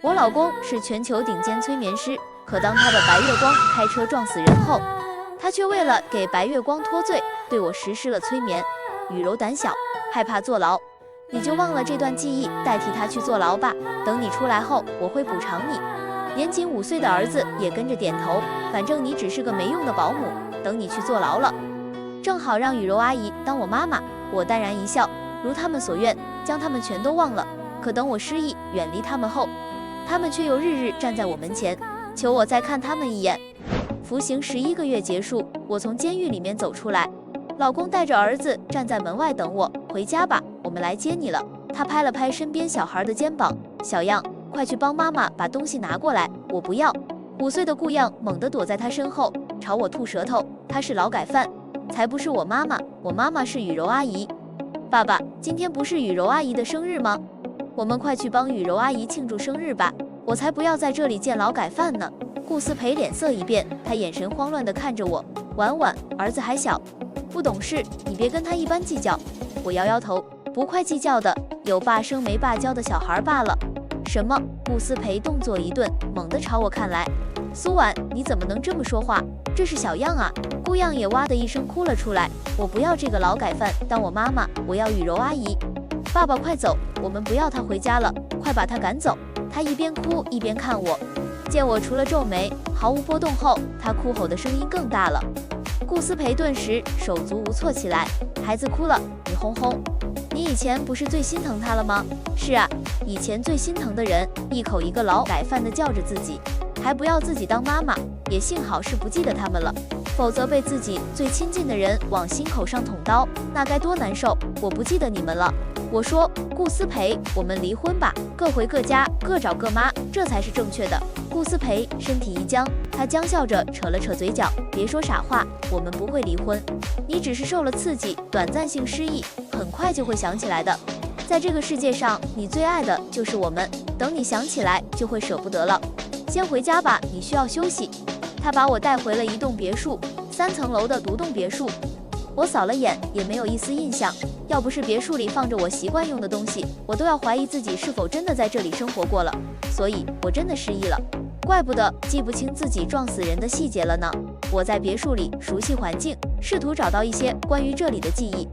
我老公是全球顶尖催眠师，可当他的白月光开车撞死人后，他却为了给白月光脱罪，对我实施了催眠。雨柔胆小，害怕坐牢，你就忘了这段记忆，代替他去坐牢吧。等你出来后，我会补偿你。年仅5岁的儿子也跟着点头，反正你只是个没用的保姆，等你去坐牢了，正好让雨柔阿姨当我妈妈。我淡然一笑，如他们所愿，将他们全都忘了。可等我失忆，远离他们后，他们却又日日站在我门前，求我再看他们一眼。服刑11个月结束，我从监狱里面走出来，老公带着儿子站在门外等我，回家吧，我们来接你了。他拍了拍身边小孩的肩膀，小样，快去帮妈妈把东西拿过来。我不要。5岁的顾样猛地躲在他身后，朝我吐舌头。他是劳改犯，才不是我妈妈，我妈妈是雨柔阿姨。爸爸，今天不是雨柔阿姨的生日吗？我们快去帮雨柔阿姨庆祝生日吧，我才不要在这里见劳改犯呢。顾思培脸色一变，他眼神慌乱地看着我。婉婉，儿子还小，不懂事，你别跟他一般计较。我摇摇头，不快计较的，有爸生没爸教的小孩罢了。什么？顾思培动作一顿，猛地朝我看来。苏婉，你怎么能这么说话？这是小样啊！顾样也哇的一声哭了出来。我不要这个劳改犯当我妈妈，我要雨柔阿姨。爸爸快走，我们不要他回家了，快把他赶走。他一边哭一边看我，见我除了皱眉毫无波动后，他哭吼的声音更大了。顾思培顿时手足无措起来。孩子哭了，你哄哄。你以前不是最心疼他了吗？是啊，以前最心疼的人，一口一个劳改犯的叫着自己，还不要自己当妈妈。也幸好是不记得他们了，否则被自己最亲近的人往心口上捅刀，那该多难受。我不记得你们了。我说，顾思培，我们离婚吧，各回各家，各找各妈，这才是正确的。顾思培身体一僵，他僵笑着扯了扯嘴角，别说傻话，我们不会离婚，你只是受了刺激，短暂性失忆，很快就会想起来的。在这个世界上，你最爱的就是我们，等你想起来就会舍不得了。先回家吧，你需要休息。他把我带回了一栋别墅，3层楼的独栋别墅。我扫了眼，也没有一丝印象。要不是别墅里放着我习惯用的东西，我都要怀疑自己是否真的在这里生活过了。所以我真的失忆了，怪不得记不清自己撞死人的细节了呢。我在别墅里熟悉环境，试图找到一些关于这里的记忆。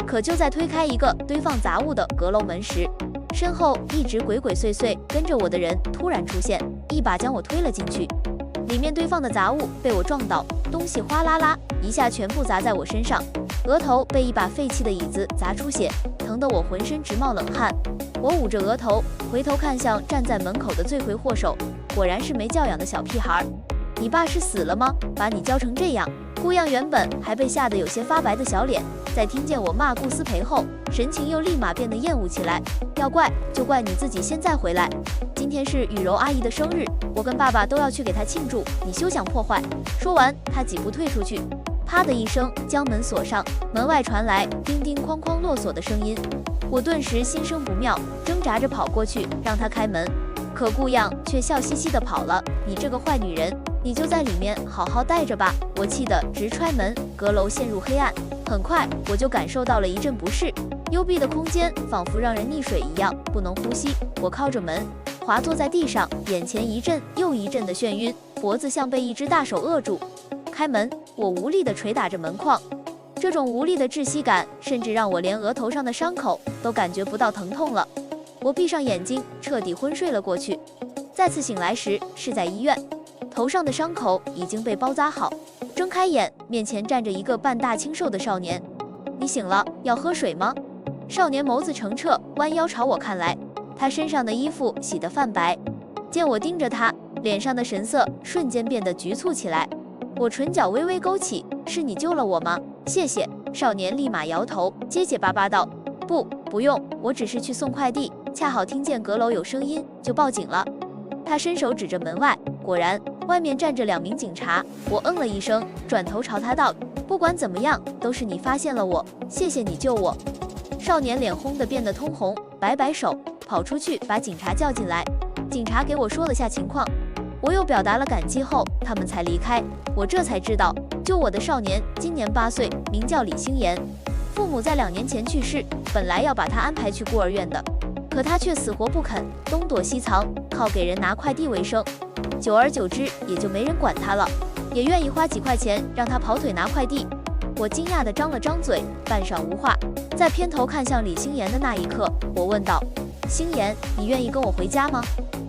可就在推开一个堆放杂物的阁楼门时，身后一直鬼鬼祟祟跟着我的人突然出现，一把将我推了进去。里面堆放的杂物被我撞倒，东西哗啦啦一下全部砸在我身上，额头被一把废弃的椅子砸出血，疼得我浑身直冒冷汗。我捂着额头，回头看向站在门口的罪魁祸首，果然是没教养的小屁孩。你爸是死了吗？把你教成这样？顾样原本还被吓得有些发白的小脸，在听见我骂顾思培后，神情又立马变得厌恶起来。要怪就怪你自己现在回来，今天是雨柔阿姨的生日，我跟爸爸都要去给她庆祝，你休想破坏。说完，他几步退出去，啪的一声将门锁上，门外传来叮叮哐哐落锁的声音。我顿时心生不妙，挣扎着跑过去让他开门，可顾样却笑嘻嘻地跑了。你这个坏女人，你就在里面好好待着吧。我气得直踹门，阁楼陷入黑暗。很快我就感受到了一阵不适，幽闭的空间仿佛让人溺水一样，不能呼吸。我靠着门滑坐在地上，眼前一阵又一阵的眩晕，脖子像被一只大手扼住。开门，我无力地捶打着门框，这种无力的窒息感甚至让我连额头上的伤口都感觉不到疼痛了。我闭上眼睛，彻底昏睡了过去。再次醒来时是在医院，头上的伤口已经被包扎好。睁开眼，面前站着一个半大清瘦的少年。你醒了，要喝水吗？少年眸子澄澈，弯腰朝我看来，他身上的衣服洗得泛白。见我盯着他，脸上的神色瞬间变得局促起来。我唇角微微勾起，是你救了我吗？谢谢。少年立马摇头，结结巴巴道，不用，我只是去送快递，恰好听见阁楼有声音，就报警了。他伸手指着门外，果然外面站着2名警察。我嗯了一声，转头朝他道，不管怎么样，都是你发现了我，谢谢你救我。少年脸红得变得通红，摆摆手，跑出去把警察叫进来。警察给我说了下情况，我又表达了感激后，他们才离开。我这才知道，救我的少年今年8岁，名叫李星言，父母在2年前去世，本来要把他安排去孤儿院的，可他却死活不肯，东躲西藏，靠给人拿快递为生。久而久之，也就没人管他了，也愿意花几块钱让他跑腿拿快递。我惊讶地张了张嘴，半晌无话。在偏头看向李星妍的那一刻，我问道：“星妍，你愿意跟我回家吗？”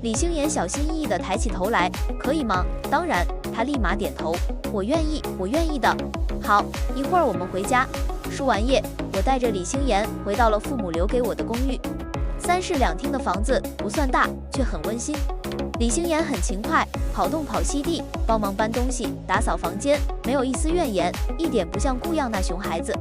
李星妍小心翼翼地抬起头来：“可以吗？”“当然。”他立马点头：“我愿意，我愿意的。”“好，一会儿我们回家。”输完液，我带着李星妍回到了父母留给我的公寓。3室2厅的房子不算大，却很温馨。李星妍很勤快，跑东跑西地，帮忙搬东西、打扫房间，没有一丝怨言，一点不像顾样那熊孩子。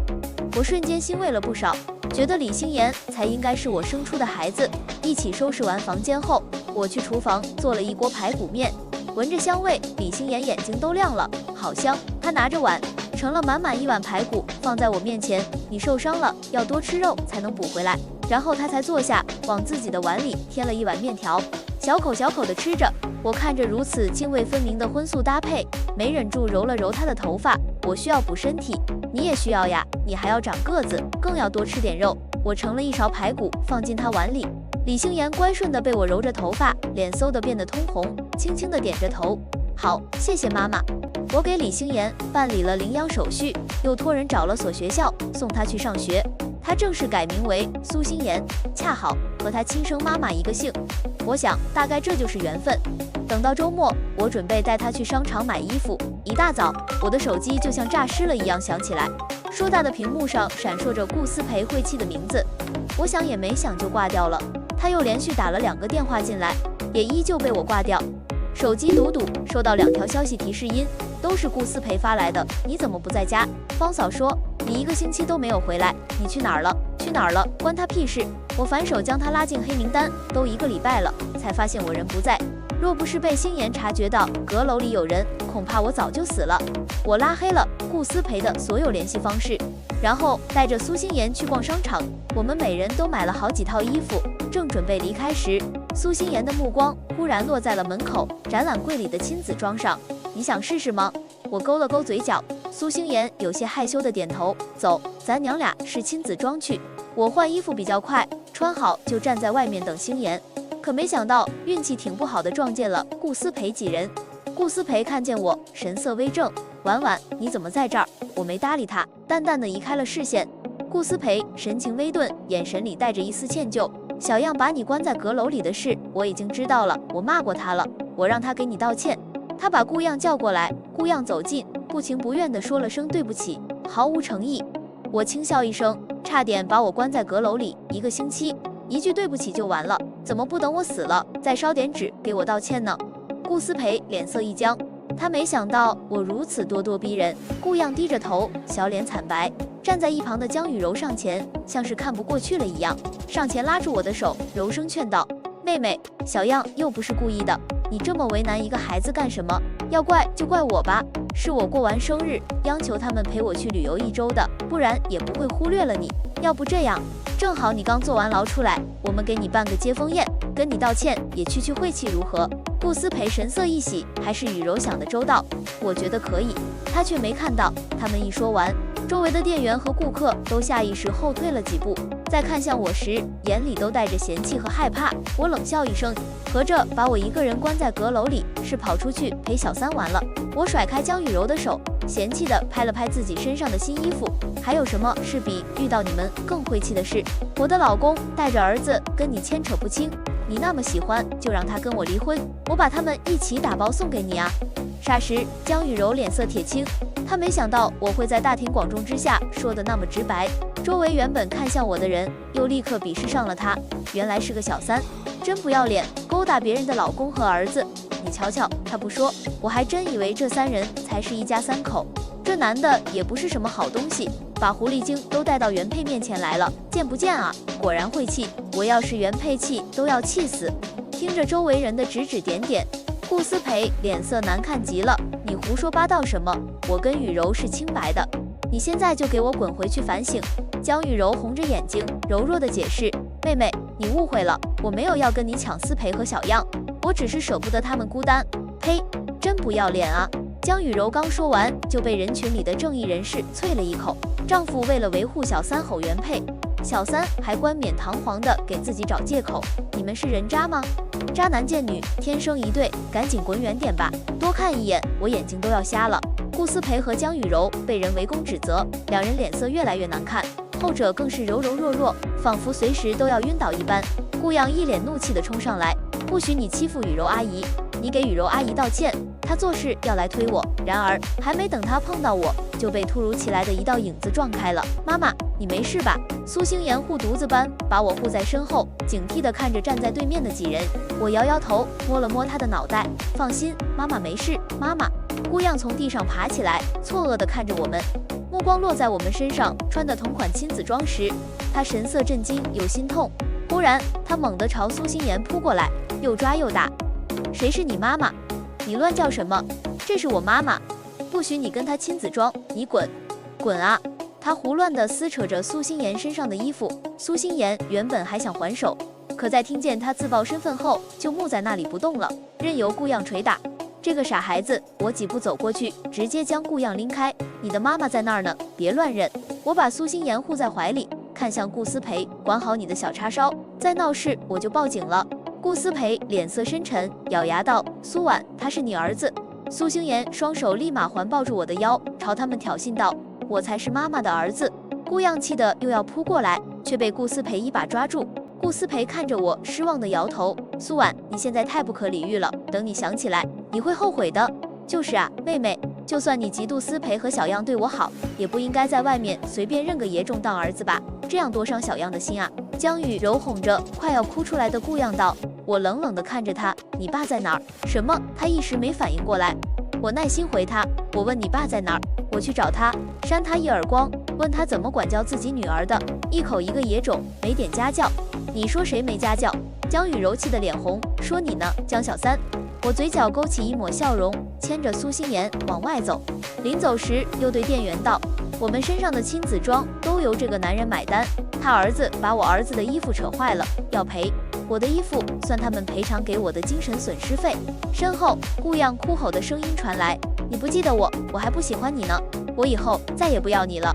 我瞬间欣慰了不少，觉得李星妍才应该是我生出的孩子。一起收拾完房间后，我去厨房做了一锅排骨面，闻着香味，李星妍眼睛都亮了，好香。她拿着碗，盛了满满1碗排骨放在我面前：“你受伤了，要多吃肉才能补回来。”然后她才坐下，往自己的碗里添了1碗面条，小口小口地吃着。我看着如此泾渭分明的荤素搭配，没忍住揉了揉她的头发。我需要补身体，你也需要呀，你还要长个子，更要多吃点肉。我盛了1勺排骨放进她碗里。李星妍乖顺地被我揉着头发，脸嗖地变得通红，轻轻地点着头：“好，谢谢妈妈。”我给李星妍办理了领养手续，又托人找了所学校送她去上学。她正式改名为苏星妍，恰好和她亲生妈妈一个姓。我想大概这就是缘分。等到周末，我准备带她去商场买衣服。一大早，我的手机就像诈尸了一样响起来，硕大的屏幕上闪烁着顾思培晦气的名字。我想也没想就挂掉了。他又连续打了2个电话进来，也依旧被我挂掉。手机嘟嘟收到2条消息提示音，都是顾思培发来的：“你怎么不在家？方嫂说你1个星期都没有回来，你去哪儿了？去哪儿了？关他屁事！”我反手将他拉进黑名单，都1个礼拜了，才发现我人不在。若不是被星妍察觉到阁楼里有人，恐怕我早就死了。我拉黑了顾思培的所有联系方式，然后带着苏星妍去逛商场。我们每人都买了好几套衣服，正准备离开时，苏星妍的目光忽然落在了门口展览柜里的亲子装上。“你想试试吗？”我勾了勾嘴角。苏星妍有些害羞的点头：“走，咱娘俩试亲子装去。”我换衣服比较快，穿好就站在外面等星妍。可没想到运气挺不好的，撞见了顾思培几人。顾思培看见我，神色微正：“婉婉，你怎么在这儿？”我没搭理他，淡淡的移开了视线。顾思培神情微顿，眼神里带着一丝歉疚：“小样把你关在阁楼里的事，我已经知道了，我骂过他了，我让他给你道歉。”他把顾样叫过来，顾样走近，不情不愿地说了声对不起，毫无诚意。我轻笑一声，差点把我关在阁楼里1个星期，一句对不起就完了，怎么不等我死了再烧点纸给我道歉呢？顾思培脸色一僵，他没想到我如此咄咄逼人。顾样低着头，小脸惨白，站在一旁的江雨柔上前，像是看不过去了一样，上前拉住我的手，柔声劝道：“妹妹，小样又不是故意的，你这么为难一个孩子干什么？要怪就怪我吧，是我过完生日央求他们陪我去旅游1周的，不然也不会忽略了你。要不这样，正好你刚坐完牢出来，我们给你办个接风宴，跟你道歉，也去晦气，如何？”顾思培神色一喜，还是雨柔想的周到，我觉得可以。他却没看到，他们一说完，周围的店员和顾客都下意识后退了几步，再看向我时，眼里都带着嫌弃和害怕。我冷笑一声，合着把我一个人关在阁楼里，是跑出去陪小三玩了。我甩开江雨柔的手，嫌弃地拍了拍自己身上的新衣服。还有什么是比遇到你们更晦气的事？我的老公带着儿子跟你牵扯不清，你那么喜欢，就让他跟我离婚，我把他们一起打包送给你啊！霎时，江雨柔脸色铁青，她没想到我会在大庭广众之下说的那么直白。周围原本看向我的人，又立刻鄙视上了她，原来是个小三，真不要脸，勾搭别人的老公和儿子。你瞧瞧，他不说，我还真以为这3人才是一家3口。这男的也不是什么好东西，把狐狸精都带到原配面前来了，见不见啊？果然会气，我要是原配气都要气死。听着周围人的指指点点，顾思培脸色难看极了。你胡说八道什么？我跟雨柔是清白的，你现在就给我滚回去反省。江雨柔红着眼睛，柔弱的解释：妹妹，你误会了，我没有要跟你抢思培和小样，我只是舍不得他们孤单。呸，真不要脸啊！江雨柔刚说完，就被人群里的正义人士啐了一口。丈夫为了维护小三吼原配，小三还冠冕堂皇的给自己找借口，你们是人渣吗？渣男贱女天生一对，赶紧滚远点吧！多看一眼，我眼睛都要瞎了。顾思培和江雨柔被人围攻指责，两人脸色越来越难看，后者更是柔柔弱弱，仿佛随时都要晕倒一般。顾阳一脸怒气地冲上来，不许你欺负雨柔阿姨，你给雨柔阿姨道歉。他做事要来推我，然而还没等他碰到我，就被突如其来的一道影子撞开了。妈妈，你没事吧？苏星妍护犊子般把我护在身后，警惕地看着站在对面的几人。我摇摇头，摸了摸他的脑袋，放心，妈妈没事。妈妈。顾样从地上爬起来，错愕地看着我们，目光落在我们身上穿的同款亲子装时，他神色震惊又心痛。忽然，他猛地朝苏星妍扑过来，又抓又打。谁是你妈妈？你乱叫什么？这是我妈妈，不许你跟她亲子装，你滚！滚啊！他胡乱地撕扯着苏星妍身上的衣服。苏星妍原本还想还手，可在听见他自曝身份后，就木在那里不动了，任由顾样捶打。这个傻孩子，我几步走过去，直接将顾样拎开。你的妈妈在那儿呢，别乱认。我把苏星妍护在怀里，看向顾思培，管好你的小叉烧，再闹事我就报警了。顾思培脸色深沉，咬牙道：苏婉，他是你儿子。苏星妍双手立马环抱住我的腰，朝他们挑衅道：我才是妈妈的儿子。顾样气得又要扑过来，却被顾思培一把抓住。顾思培看着我，失望地摇头：苏婉，你现在太不可理喻了，等你想起来，你会后悔的。就是啊，妹妹，就算你嫉妒思培和小样对我好，也不应该在外面随便认个野种当儿子吧，这样多伤小样的心啊。江雨柔哄着快要哭出来的顾样道。我冷冷地看着他，你爸在哪儿？什么？他一时没反应过来。我耐心回他，我问你爸在哪儿？我去找他，扇他一耳光，问他怎么管教自己女儿的，一口一个野种，没点家教。你说谁没家教？江雨柔气得脸红，说你呢，江小三。我嘴角勾起一抹笑容，牵着苏星妍往外走。临走时又对店员道：我们身上的亲子装都由这个男人买单，他儿子把我儿子的衣服扯坏了，要赔。我的衣服算他们赔偿给我的精神损失费。身后顾样哭吼的声音传来：你不记得我，我还不喜欢你呢，我以后再也不要你了。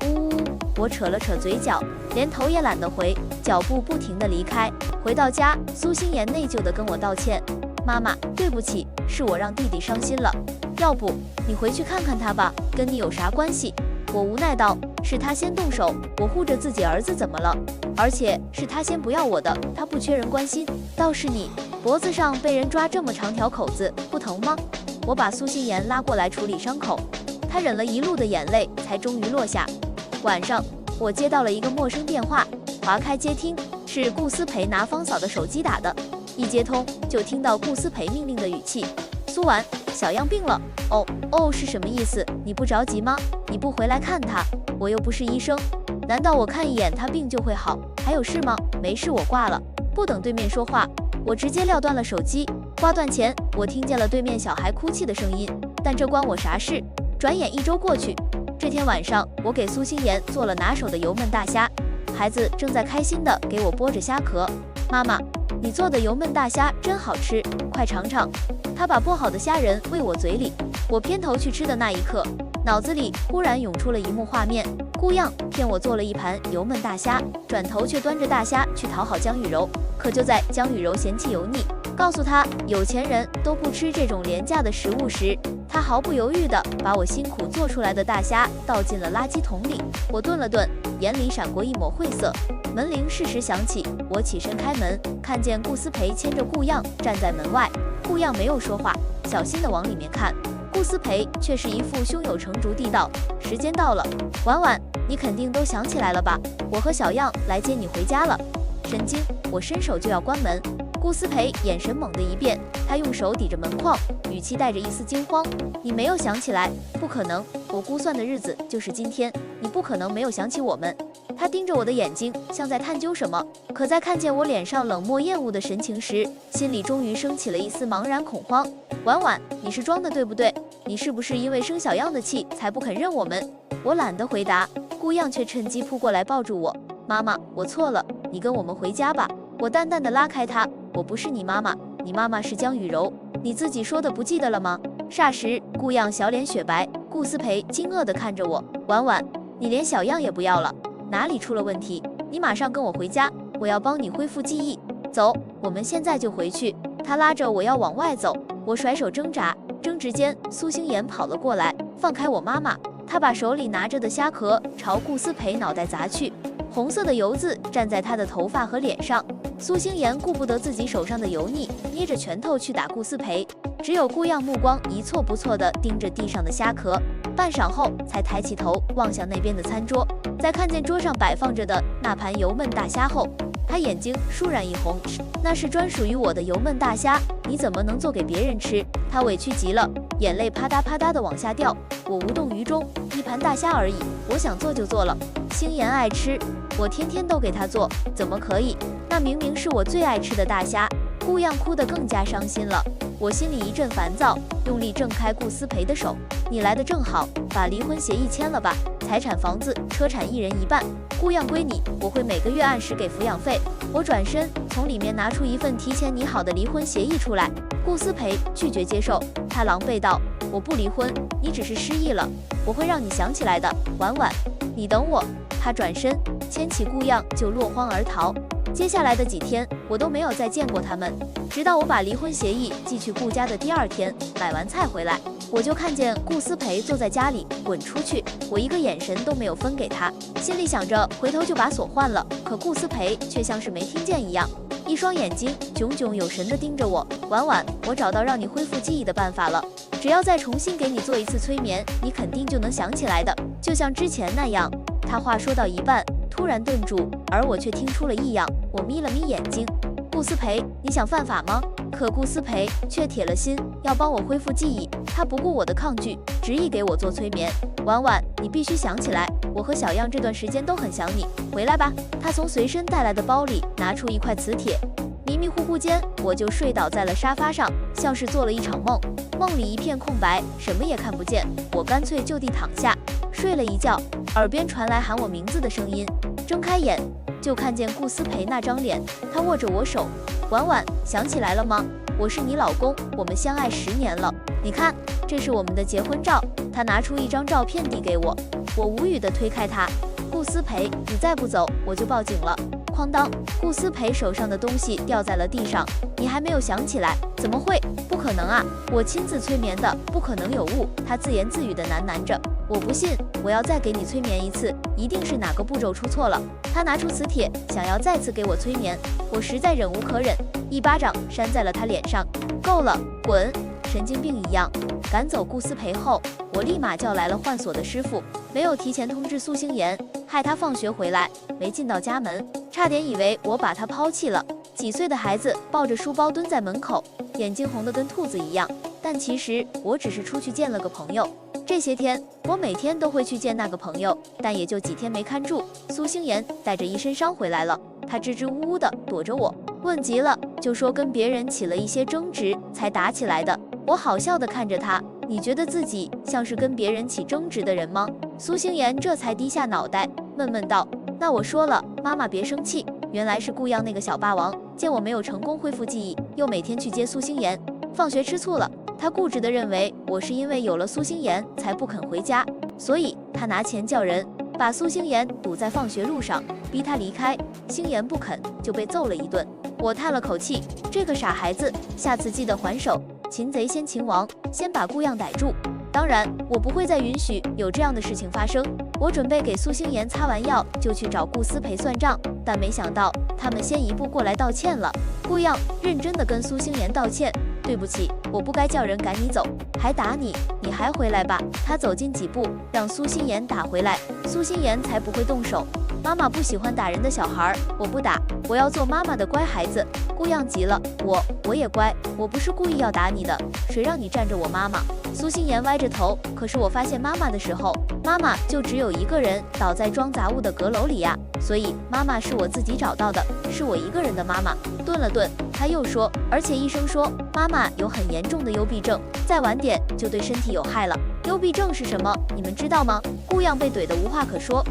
呜呜，我扯了扯嘴角，连头也懒得回，脚步不停地离开。回到家，苏星妍内疚地跟我道歉：妈妈，对不起，是我让弟弟伤心了，要不你回去看看他吧，跟你有啥关系？我无奈道：是他先动手，我护着自己儿子怎么了？而且是他先不要我的，他不缺人关心，倒是你，脖子上被人抓这么长条口子，不疼吗？我把苏星妍拉过来处理伤口，她忍了一路的眼泪，才终于落下。晚上，我接到了一个陌生电话，划开接听，是顾思培拿方嫂的手机打的。一接通，就听到顾思培命令的语气：苏婉，小样病了。哦，是什么意思？你不着急吗？你不回来看他？我又不是医生，难道我看一眼他病就会好？还有事吗？没事，我挂了。不等对面说话，我直接撂断了手机。挂断前，我听见了对面小孩哭泣的声音，但这关我啥事？转眼1周过去，这天晚上，我给苏星妍做了拿手的油焖大虾，孩子正在开心地给我剥着虾壳。妈妈，你做的油焖大虾真好吃，快尝尝。他把剥好的虾仁喂我嘴里，我偏头去吃的那一刻，脑子里忽然涌出了一幕画面：顾样骗我做了一盘油焖大虾，转头却端着大虾去讨好江雨柔。可就在江雨柔嫌弃油腻，告诉他有钱人都不吃这种廉价的食物时，他毫不犹豫地把我辛苦做出来的大虾倒进了垃圾桶里。我顿了顿，眼里闪过一抹晦涩。门铃适时响起，我起身开门，看见顾思培牵着顾样站在门外。顾样没有说话，小心地往里面看。顾思培却是一副胸有成竹地道：时间到了，婉婉，你肯定都想起来了吧？我和小样来接你回家了。神经！我伸手就要关门，顾思培眼神猛地一变，他用手抵着门框，语气带着一丝惊慌：你没有想起来？不可能，我估算的日子就是今天，你不可能没有想起我们。他盯着我的眼睛，像在探究什么，可在看见我脸上冷漠厌恶的神情时，心里终于升起了一丝茫然恐慌。婉婉，你是装的对不对？你是不是因为生小样的气才不肯认我们？我懒得回答，顾样却趁机扑过来抱住我。妈妈，我错了，你跟我们回家吧。我淡淡的拉开他，我不是你妈妈，你妈妈是江雨柔，你自己说的不记得了吗？霎时，顾样小脸雪白，顾思培惊愕地看着我，婉婉，你连小样也不要了？哪里出了问题？你马上跟我回家，我要帮你恢复记忆。走，我们现在就回去。他拉着我要往外走，我甩手挣扎，争执间，苏星妍跑了过来，放开我妈妈。他把手里拿着的虾壳朝顾思培脑袋砸去，红色的油渍沾在他的头发和脸上。苏星妍顾不得自己手上的油腻，捏着拳头去打顾思培，只有顾样目光一错不错地盯着地上的虾壳，半晌后才抬起头望向那边的餐桌，在看见桌上摆放着的那盘油焖大虾后，他眼睛倏然一红，那是专属于我的油焖大虾，你怎么能做给别人吃？他委屈极了，眼泪啪嗒啪嗒地往下掉。我无动于衷，一盘大虾而已，我想做就做了。星妍爱吃，我天天都给她做，怎么可以？那明明是我最爱吃的大虾。顾样哭得更加伤心了，我心里一阵烦躁，用力挣开顾思培的手。你来的正好，把离婚协议签了吧，财产、房子、车产一人一半，顾样归你，我会每个月按时给抚养费。我转身从里面拿出一份提前拟好的离婚协议出来。顾思培拒绝接受，他狼狈道：“我不离婚，你只是失忆了，我会让你想起来的，婉婉，你等我。”他转身牵起顾样就落荒而逃。接下来的几天，我都没有再见过他们，直到我把离婚协议寄去顾家的第二天，买完菜回来，我就看见顾思培坐在家里，滚出去，我一个眼神都没有分给他，心里想着回头就把锁换了，可顾思培却像是没听见一样，一双眼睛炯炯有神地盯着我。婉婉，我找到让你恢复记忆的办法了，只要再重新给你做一次催眠，你肯定就能想起来的，就像之前那样。他话说到一半，突然顿住，而我却听出了异样。我眯了眯眼睛，顾思培，你想犯法吗？可顾思培却铁了心要帮我恢复记忆，他不顾我的抗拒，执意给我做催眠。婉婉，你必须想起来，我和小样这段时间都很想你，回来吧。他从随身带来的包里拿出一块磁铁，迷迷糊糊间，我就睡倒在了沙发上，像是做了一场梦，梦里一片空白，什么也看不见。我干脆就地躺下，睡了一觉，耳边传来喊我名字的声音，睁开眼就看见顾思培那张脸，他握着我手。婉婉，想起来了吗？我是你老公，我们相爱10年了，你看，这是我们的结婚照。他拿出一张照片递给我，我无语地推开他。顾思培，你再不走，我就报警了。哐当，顾思培手上的东西掉在了地上。你还没有想起来？怎么会？不可能啊！我亲自催眠的，不可能有误。他自言自语地喃喃着。我不信，我要再给你催眠一次，一定是哪个步骤出错了。他拿出磁铁，想要再次给我催眠，我实在忍无可忍，一巴掌扇在了他脸上。够了，滚！神经病一样。赶走顾思培后，我立马叫来了换锁的师傅，没有提前通知苏星妍，害他放学回来没进到家门，差点以为我把他抛弃了。几岁的孩子抱着书包蹲在门口，眼睛红得跟兔子一样，但其实我只是出去见了个朋友。这些天我每天都会去见那个朋友，但也就几天没看住。苏星妍带着一身伤回来了，她支支吾吾的躲着我，问急了就说跟别人起了一些争执才打起来的。我好笑的看着他，你觉得自己像是跟别人起争执的人吗？苏星妍这才低下脑袋，闷闷道：那我说了，妈妈别生气。原来是顾样那个小霸王，见我没有成功恢复记忆，又每天去接苏星妍，放学吃醋了。他固执地认为我是因为有了苏星妍才不肯回家，所以他拿钱叫人把苏星妍堵在放学路上，逼他离开。星妍不肯，就被揍了一顿。我叹了口气，这个傻孩子，下次记得还手。擒贼先擒王，先把顾样逮住。当然，我不会再允许有这样的事情发生。我准备给苏星妍擦完药，就去找顾思培算账，但没想到他们先一步过来道歉了。顾样认真地跟苏星妍道歉。对不起，我不该叫人赶你走，还打你，你还回来吧。他走近几步，让苏星妍打回来，苏星妍才不会动手。妈妈不喜欢打人的小孩，我不打，我要做妈妈的乖孩子。顾样急了，我也乖，我不是故意要打你的，谁让你占着我妈妈？苏星妍歪着头，可是我发现妈妈的时候，妈妈就只有一个人倒在装杂物的阁楼里呀，所以妈妈是我自己找到的，是我一个人的妈妈。顿了顿，他又说，而且医生说妈妈有很严重的幽闭症，再晚点就对身体有害了。幽闭症是什么？你们知道吗？顾样被怼得无话可说，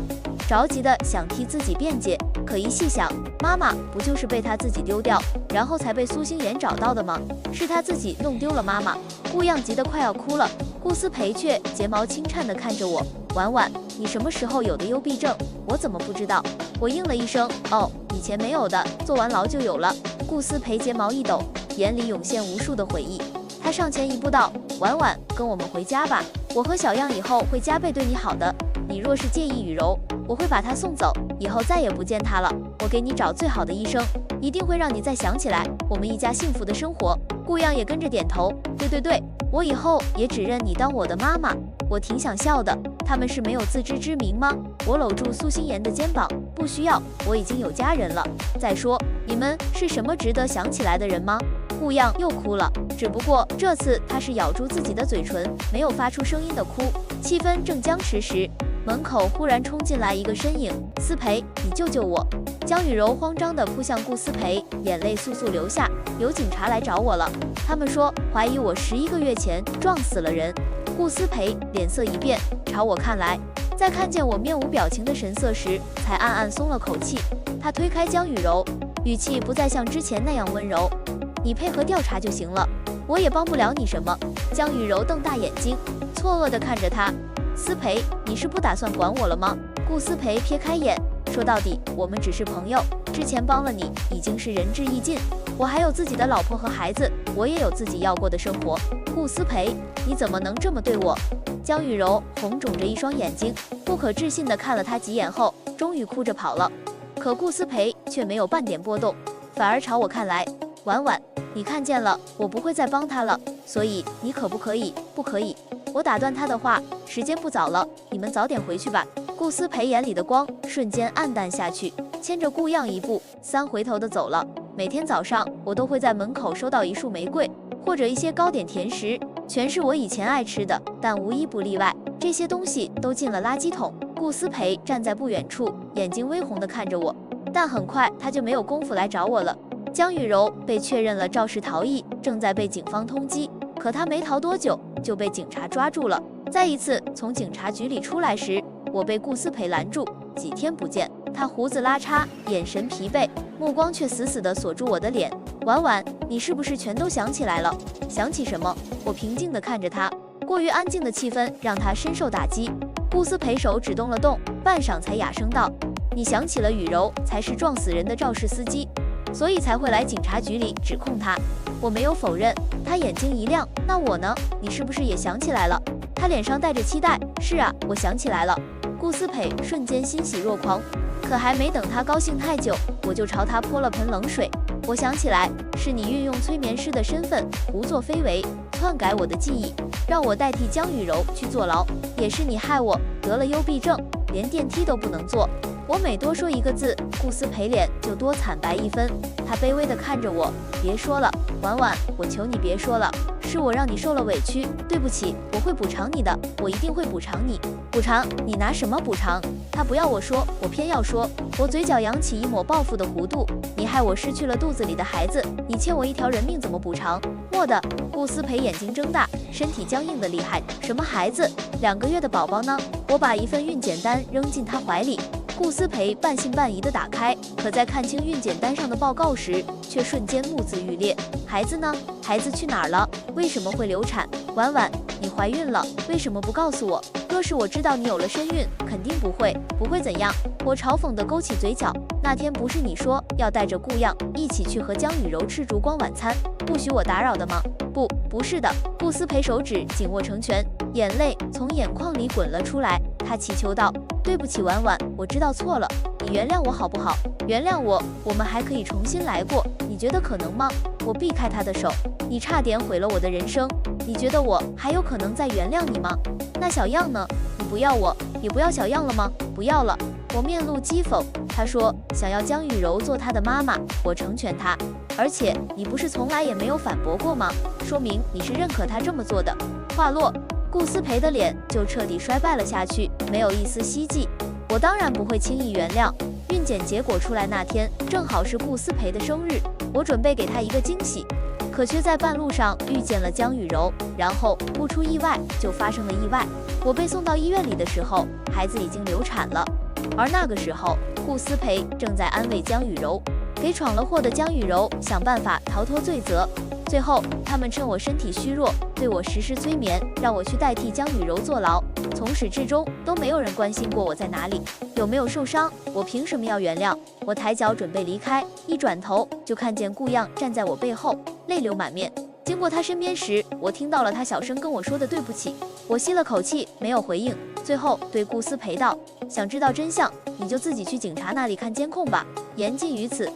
着急的想替自己辩解，可一细想，妈妈不就是被他自己丢掉，然后才被苏星妍找到的吗？是他自己弄丢了妈妈。顾样急得快要哭了，顾思培却睫毛轻颤地看着我，婉婉，你什么时候有的幽闭症？我怎么不知道？我应了一声，哦，以前没有的，坐完牢就有了。顾思培睫毛一抖，眼里涌现无数的悔意。他上前一步道：婉婉，跟我们回家吧，我和小样以后会加倍对你好的。你若是介意雨柔，我会把她送走，以后再也不见她了。我给你找最好的医生，一定会让你再想起来我们一家幸福的生活。顾样也跟着点头，对，我以后也只认你当我的妈妈。我挺想笑的，他们是没有自知之明吗？我搂住苏心妍的肩膀，不需要，我已经有家人了。再说，你们是什么值得想起来的人吗？顾样又哭了，只不过这次他是咬住自己的嘴唇，没有发出声音的哭。气氛正僵持时，门口忽然冲进来一个身影，思培，你救救我！江雨柔慌张地扑向顾思培，眼泪簌簌流下。有警察来找我了，他们说怀疑我11个月前撞死了人。顾思培脸色一变，朝我看来，在看见我面无表情的神色时，才暗暗松了口气。他推开江雨柔，语气不再像之前那样温柔，你配合调查就行了，我也帮不了你什么。江雨柔瞪大眼睛，错愕地看着他。思培，你是不打算管我了吗？顾思培撇开眼，说到底，我们只是朋友，之前帮了你，已经是仁至义尽。我还有自己的老婆和孩子，我也有自己要过的生活。顾思培，你怎么能这么对我？江雨柔红肿着一双眼睛，不可置信地看了他几眼后，终于哭着跑了。可顾思培却没有半点波动，反而朝我看来，婉婉，你看见了，我不会再帮他了，所以你可不可以？不可以。我打断他的话，时间不早了，你们早点回去吧。顾思培眼里的光瞬间暗淡下去，牵着顾样一步三回头的走了。每天早上我都会在门口收到一束玫瑰，或者一些糕点甜食，全是我以前爱吃的，但无一不例外，这些东西都进了垃圾桶。顾思培站在不远处，眼睛微红的看着我，但很快他就没有功夫来找我了。江雨柔被确认了肇事逃逸，正在被警方通缉，可他没逃多久就被警察抓住了。再一次从警察局里出来时，我被顾思培拦住，几天不见，他胡子拉碴，眼神疲惫，目光却死死地锁住我的脸。婉婉，你是不是全都想起来了？想起什么？我平静地看着他，过于安静的气氛让他深受打击。顾思培手指动了动，半晌才哑声道：你想起了雨柔才是撞死人的肇事司机，所以才会来警察局里指控他。我没有否认，他眼睛一亮，那我呢？你是不是也想起来了？他脸上带着期待，是啊，我想起来了。顾思培瞬间欣喜若狂，可还没等他高兴太久，我就朝他泼了盆冷水。我想起来，是你运用催眠师的身份胡作非为，篡改我的记忆，让我代替江雨柔去坐牢，也是你害我得了幽闭症，连电梯都不能坐。我每多说一个字，顾思培脸就多惨白一分。他卑微地看着我，别说了，婉婉，我求你别说了，是我让你受了委屈，对不起，我会补偿你的，我一定会补偿你。补偿？你拿什么补偿？他不要我说，我偏要说。我嘴角扬起一抹报复的弧度。你害我失去了肚子里的孩子，你欠我一条人命，怎么补偿？我的。顾思培眼睛睁大，身体僵硬的厉害。什么孩子？2个月的宝宝呢？我把一份孕检单扔进他怀里。顾思培半信半疑地打开，可在看清孕检单上的报告时，却瞬间目眦欲裂。孩子呢？孩子去哪儿了？为什么会流产？婉婉，你怀孕了，为什么不告诉我？若是我知道你有了身孕，肯定不会怎样。我嘲讽地勾起嘴角。那天不是你说要带着顾样一起去和江雨柔吃烛光晚餐，不许我打扰的吗？不是的。顾思培手指紧握成拳，眼泪从眼眶里滚了出来。他祈求道：对不起婉婉，我知道错了，你原谅我好不好？原谅我，我们还可以重新来过，你觉得可能吗？我避开他的手，你差点毁了我的人生，你觉得我还有可能再原谅你吗？那小样呢？你不要我，也不要小样了吗？不要了。我面露讥讽。他说想要江雨柔做他的妈妈，我成全他，而且你不是从来也没有反驳过吗？说明你是认可他这么做的。话落，顾思培的脸就彻底衰败了下去，没有一丝希冀。我当然不会轻易原谅。孕检结果出来那天，正好是顾思培的生日，我准备给他一个惊喜，可却在半路上遇见了江雨柔，然后不出意外就发生了意外。我被送到医院里的时候，孩子已经流产了，而那个时候，顾思培正在安慰江雨柔，给闯了祸的江雨柔想办法逃脱罪责。最后，他们趁我身体虚弱，对我实施催眠，让我去代替江雨柔坐牢。从始至终都没有人关心过我在哪里，有没有受伤，我凭什么要原谅？我抬脚准备离开，一转头就看见顾漾站在我背后，泪流满面。经过他身边时，我听到了他小声跟我说的对不起。我吸了口气，没有回应。最后对顾思培道：“想知道真相，你就自己去警察那里看监控吧。”言尽于此。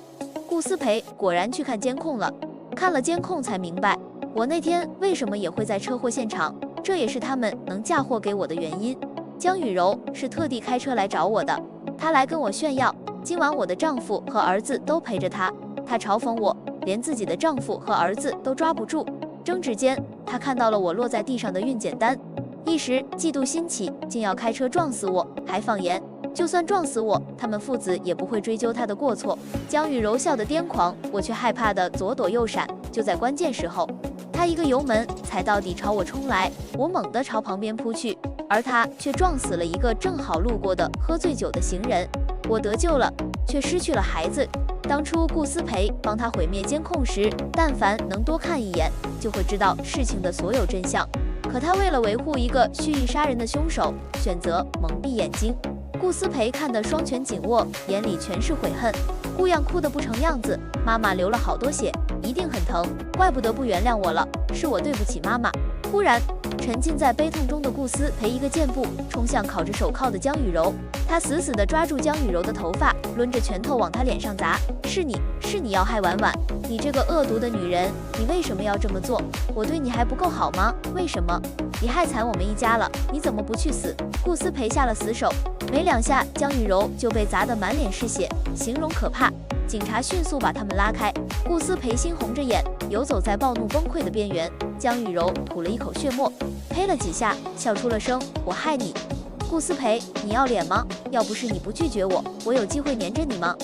顾思培果然去看监控了，看了监控才明白，我那天为什么也会在车祸现场，这也是他们能嫁祸给我的原因。江雨柔是特地开车来找我的，她来跟我炫耀，今晚我的丈夫和儿子都陪着她。她嘲讽我，连自己的丈夫和儿子都抓不住。争执间，她看到了我落在地上的孕检单，一时嫉妒心起，竟要开车撞死我，还放言就算撞死我，他们父子也不会追究他的过错。江雨柔笑得癫狂，我却害怕的左躲右闪。就在关键时候，他一个油门踩到底朝我冲来，我猛地朝旁边扑去，而他却撞死了一个正好路过的喝醉酒的行人。我得救了，却失去了孩子。当初顾思培帮他毁灭监控时，但凡能多看一眼，就会知道事情的所有真相。可他为了维护一个蓄意杀人的凶手，选择蒙蔽眼睛。顾思培看得双拳紧握，眼里全是悔恨。顾漾哭得不成样子，妈妈流了好多血，一定很疼，怪不得不原谅我了，是我对不起妈妈。忽然，沉浸在悲痛中的顾思培一个箭步冲向烤着手铐的江雨柔，他死死地抓住江雨柔的头发，抡着拳头往她脸上砸。是你要害婉婉，你这个恶毒的女人，你为什么要这么做？我对你还不够好吗？为什么？你害惨我们一家了，你怎么不去死？顾思培下了死手，没两下，江雨柔就被砸得满脸是血，形容可怕。警察迅速把他们拉开，顾思培猩红着眼，游走在暴怒崩溃的边缘。江雨柔吐了一口血沫，呸了几下，笑出了声：“我害你，顾思培，你要脸吗？要不是你不拒绝我，我有机会黏着你吗？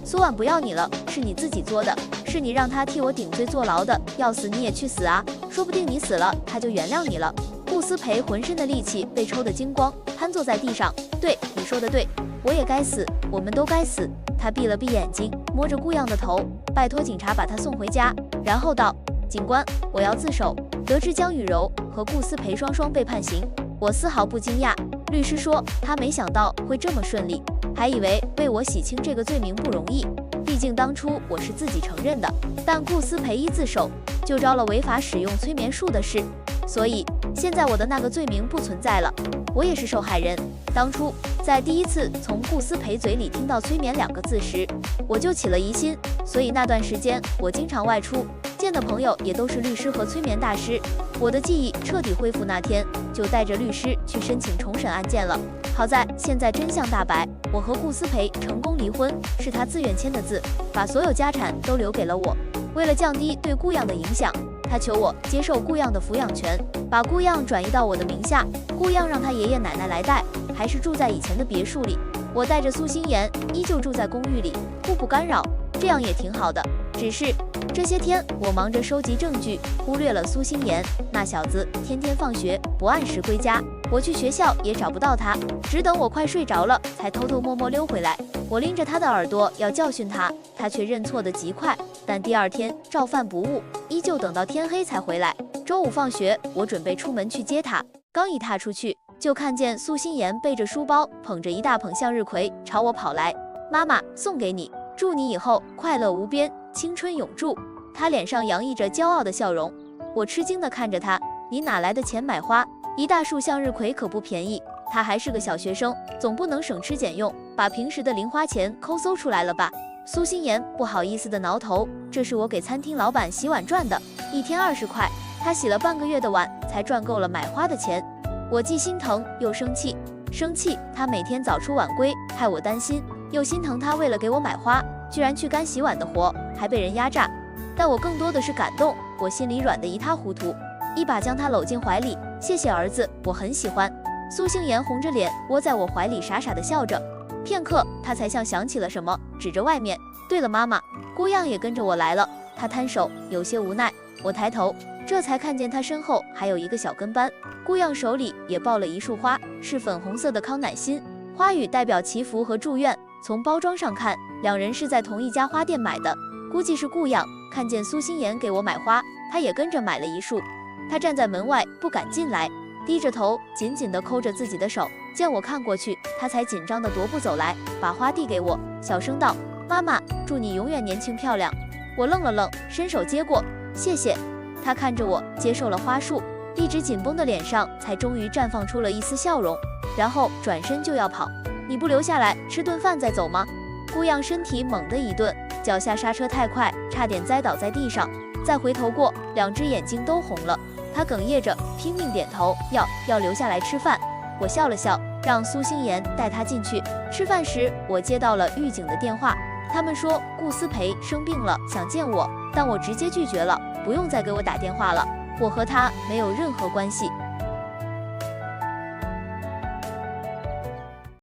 苏婉不要你了，是你自己作的，是你让他替我顶罪坐牢的，要死你也去死啊！说不定你死了，他就原谅你了。”顾思培浑身的力气被抽得精光，瘫坐在地上。对，你说的对，我也该死，我们都该死。他闭了闭眼睛，摸着顾漾的头，拜托警察把他送回家，然后道：“警官，我要自首。”得知江雨柔和顾思培双双被判刑，我丝毫不惊讶。律师说他没想到会这么顺利，还以为为我洗清这个罪名不容易，毕竟当初我是自己承认的。但顾思培一自首，就招了违法使用催眠术的事，所以现在我的那个罪名不存在了，我也是受害人。当初在第一次从顾思培嘴里听到催眠2个字时，我就起了疑心，所以那段时间我经常外出，见的朋友也都是律师和催眠大师。我的记忆彻底恢复那天，就带着律师去申请重审案件了。好在现在真相大白，我和顾思培成功离婚，是他自愿签的字，把所有家产都留给了我。为了降低对顾漾的影响，他求我接受顾漾的抚养权，把顾漾转移到我的名下。顾漾让他爷爷奶奶来带，还是住在以前的别墅里。我带着苏心妍依旧住在公寓里，互不干扰，这样也挺好的。只是这些天我忙着收集证据，忽略了苏心妍。那小子天天放学不按时归家，我去学校也找不到他，只等我快睡着了，才偷偷摸摸溜回来。我拎着他的耳朵要教训他，他却认错得极快。但第二天照犯不误，依旧等到天黑才回来。周五放学，我准备出门去接他，刚一踏出去，就看见苏心妍背着书包，捧着一大捧向日葵朝我跑来。妈妈，送给你，祝你以后快乐无边，青春永驻。他脸上洋溢着骄傲的笑容。我吃惊地看着他，你哪来的钱买花？一大束向日葵可不便宜。他还是个小学生，总不能省吃俭用，把平时的零花钱抠搜出来了吧？苏心妍不好意思地挠头，这是我给餐厅老板洗碗赚的，1天20块，他洗了半个月的碗才赚够了买花的钱。我既心疼又生气，生气他每天早出晚归，害我担心；又心疼他为了给我买花，居然去干洗碗的活，还被人压榨。但我更多的是感动，我心里软得一塌糊涂，一把将他搂进怀里。谢谢儿子，我很喜欢。苏心妍红着脸窝在我怀里，傻傻地笑着。片刻，他才像想起了什么，指着外面。对了，妈妈，顾漾也跟着我来了。他摊手，有些无奈。我抬头，这才看见他身后还有一个小跟班。顾漾手里也抱了一束花，是粉红色的康乃馨，花语代表祈福和祝愿。从包装上看，2人是在同一家花店买的，估计是顾漾看见苏心妍给我买花，他也跟着买了一束。他站在门外不敢进来，低着头紧紧地抠着自己的手。见我看过去，他才紧张地踱步走来，把花递给我，小声道：“妈妈，祝你永远年轻漂亮。”我愣了愣，伸手接过，谢谢。他看着我，接受了花束，一直紧绷的脸上才终于绽放出了一丝笑容，然后转身就要跑。你不留下来吃顿饭再走吗？姑娘身体猛地一顿，脚下刹车太快，差点栽倒在地上。再回头过，两只眼睛都红了。她哽咽着，拼命点头，要留下来吃饭。我笑了笑，让苏心妍带她进去。吃饭时，我接到了狱警的电话，他们说顾思培生病了，想见我，但我直接拒绝了，不用再给我打电话了，我和他没有任何关系。